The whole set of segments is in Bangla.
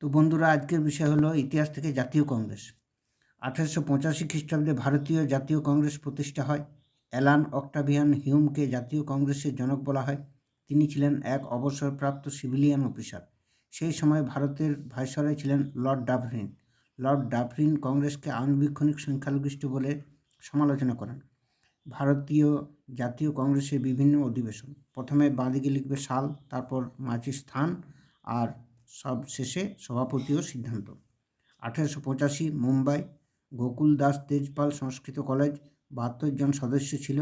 তো বন্ধুরা, আজকের বিষয় হলো ইতিহাস থেকে জাতীয় কংগ্রেস। 1885 খ্রিস্টাব্দে ভারতীয় জাতীয় কংগ্রেস প্রতিষ্ঠা হয়। অ্যালান অক্টাভিয়ান হিউমকে জাতীয় কংগ্রেসের জনক বলা হয়। তিনি ছিলেন এক অবসরপ্রাপ্ত সিভিলিয়ান অফিসার। সেই সময় ভারতের ভাইসরয় ছিলেন লর্ড ডাফরিন। লর্ড ডাফরিন কংগ্রেসকে আণুবীক্ষণিক সংখ্যালঘিষ্ঠ বলে সমালোচনা করেন। ভারতীয় জাতীয় কংগ্রেসের বিভিন্ন অধিবেশন, প্রথমে বাঁদিকে লিখবে সাল, তারপর মাঝি স্থান, আর সব শেষে সভাপতি ও সিদ্ধান্ত। 1885 মুম্বাই, গোকুল দাস তেজপাল সংস্কৃত কলেজ, 72 জন সদস্য ছিল,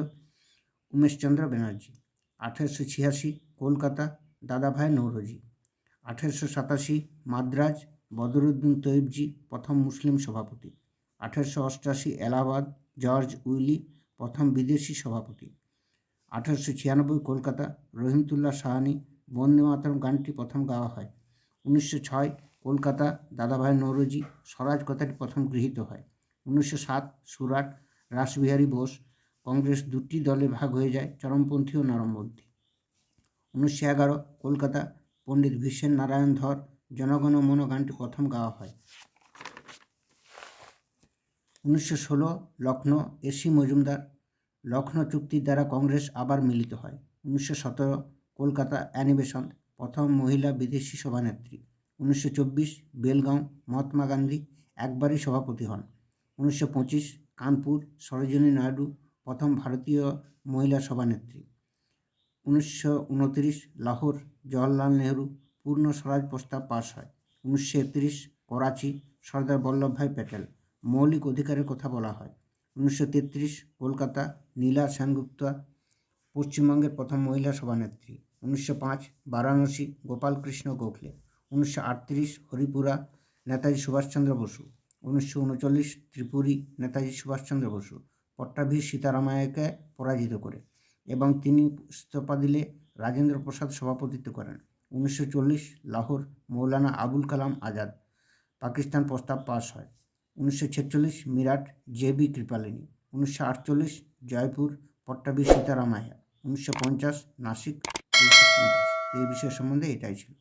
উমেশচন্দ্র ব্যানার্জি। 1886 কলকাতা, দাদাভাই নৌরোজি। 1887 মাদ্রাজ, বদরুদ্দিন তৈয়বজি প্রথম মুসলিম সভাপতি। 1888 এলাহাবাদ, জর্জ উইলি প্রথম বিদেশি সভাপতি। 1896 কলকাতা, রহিমতুল্লাহ সাহানি, বন্দে মাতরম গানটি প্রথম গাওয়া হয়। 1906 কলকাতা, দাদাভাই নৌরোজি, স্বরাজ কথাটি প্রথম গৃহীত হয়। 1907 সুরাট, রাসবিহারী বোস। কংগ্রেস দুটি দলে ভাগ হয়ে যায়, চরমপন্থী ও নরমপন্থী। 1911 কলকাতা, পণ্ডিত ভীষণ নারায়ণ ধর, জনগণ মন গানটি প্রথম গাওয়া হয়। 1916 লখনৌ, এসি মজুমদার। লখনৌ চুক্তির দ্বারা কংগ্রেস আবার মিলিত হয়। 1917 কলকাতা, অ্যানিবেশন, প্রথম মহিলা বিদেশি সভানেত্রী। 1924 বেলগাঁও, মহাত্মা গান্ধী একবারই সভাপতি হন। 1925 কানপুর, সরোজিনী নাইডু প্রথম ভারতীয় মহিলা সভানেত্রী। 1929 লাহোর, জওহরলাল নেহরু, পূর্ণ স্বরাজ প্রস্তাব পাশ হয়। 1931 করাচি, সর্দার বল্লভভাই প্যাটেল, মৌলিক অধিকারের কথা বলা হয়। 1933 কলকাতা, নীলা সেনগুপ্তা, পশ্চিমবঙ্গের প্রথম মহিলা সভানেত্রী। 1905 বারাণসী, গোপালকৃষ্ণ গোখলে। 1938 হরিপুরা, নেতাজি সুভাষচন্দ্র বসু। 1939 ত্রিপুরী, নেতাজি সুভাষচন্দ্র বসু পট্টাভি সীতারামায়াকে পরাজিত করে, এবং তিনি ইস্তফা দিলে রাজেন্দ্র প্রসাদ সভাপতিত্ব করেন। 1940 লাহোর, মৌলানা আবুল কালাম আজাদ, পাকিস্তান প্রস্তাব পাশ হয়। 1946 মিরাট, জে.বি. কৃপালিনী। 1948 জয়পুর, পট্টাভি সীতারামায়া। 1950 নাসিক, তুলসীরাম দাস। এই বিষয় সম্বন্ধে এটাই ছিল।